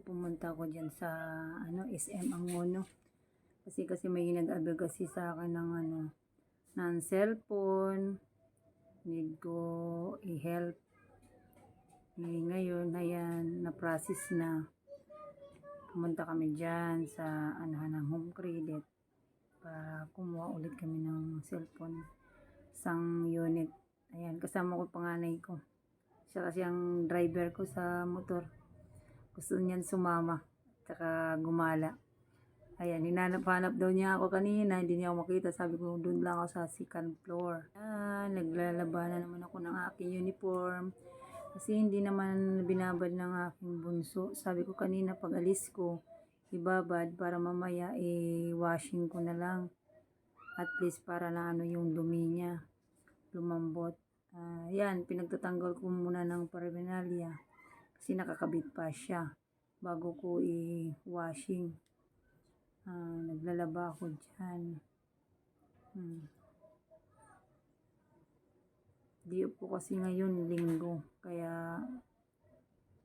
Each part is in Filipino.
pumunta ako dyan sa SM Angono. Kasi may nag-advocacy sa akin ng ng cellphone. Need ko i-help. Ngayon, ayan, na-process na. Pumunta kami dyan sa ng home credit para kumuha ulit kami ng cellphone. Isang unit. Ayan, kasama ko panganay ko. Siya kasi ang driver ko sa motor. Gusto niyan sumama. Tsaka gumala. Ayan, hinanap-hanap daw niya ako kanina. Hindi niya ako makita. Sabi ko, doon lang ako sa second floor. Ayan, naglalabanan naman ako ng aking uniform. Kasi hindi naman binabad ng aking bunso. Sabi ko kanina, pag alis ko, ibabad para mamaya washing ko na lang. At least para na yung dumi niya. Lumambot. Yan, pinagtatanggal ko muna ng paraphernalia. Kasi nakakabit pa siya. Bago ko i-washing. Naglalaba ako dyan. Di po kasi ngayon linggo. Kaya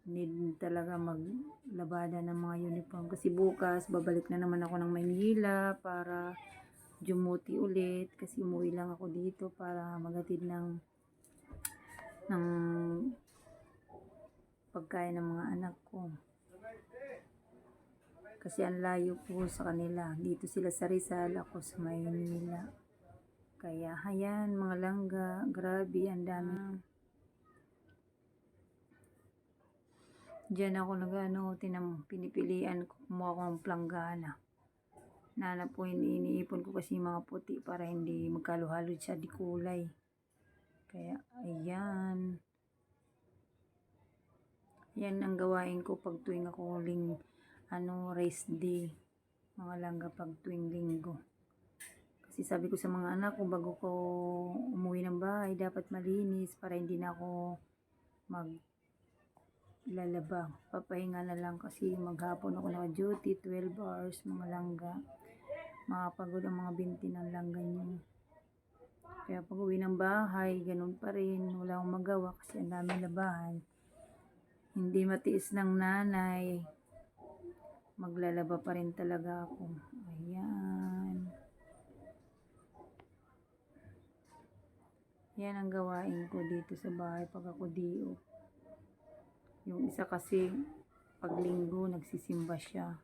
need talaga maglabada ng mga uniform. Kasi bukas babalik na naman ako ng Maynila para dumuti ulit. Kasi umuwi lang ako dito para maghatid ng pagkain ng mga anak ko. Kasi ang layo po sa kanila. Dito sila sa Rizal, ako sa Maynila. Kaya ayan, mga langga, grabe, ang dami. Diyan ako pinipilian ko, kumuha ko ng planggana. Nanap po, iniipon ko kasi mga puti para hindi magkalo-halo siya di kulay. Kaya ayan. Yan ang gawain ko pag tuwing ako rest day. Mga langga pag tuwing linggo. Kasi sabi ko sa mga anak ko, bago ko umuwi ng bahay, dapat malinis para hindi na ako maglalaba. Papahinga na lang kasi maghapon ako naka-duty, 12 hours, mga langga. Makapagod ang mga binti ng langga niyo. Kaya pag uwi ng bahay, ganun pa rin. Wala akong magawa kasi ang dami labahan. Hindi matiis ng nanay. Maglalaba pa rin talaga ako. Ayan. Yan ang gawain ko dito sa bahay pag ako diyo. Yung isa kasi pag linggo nagsisimba siya.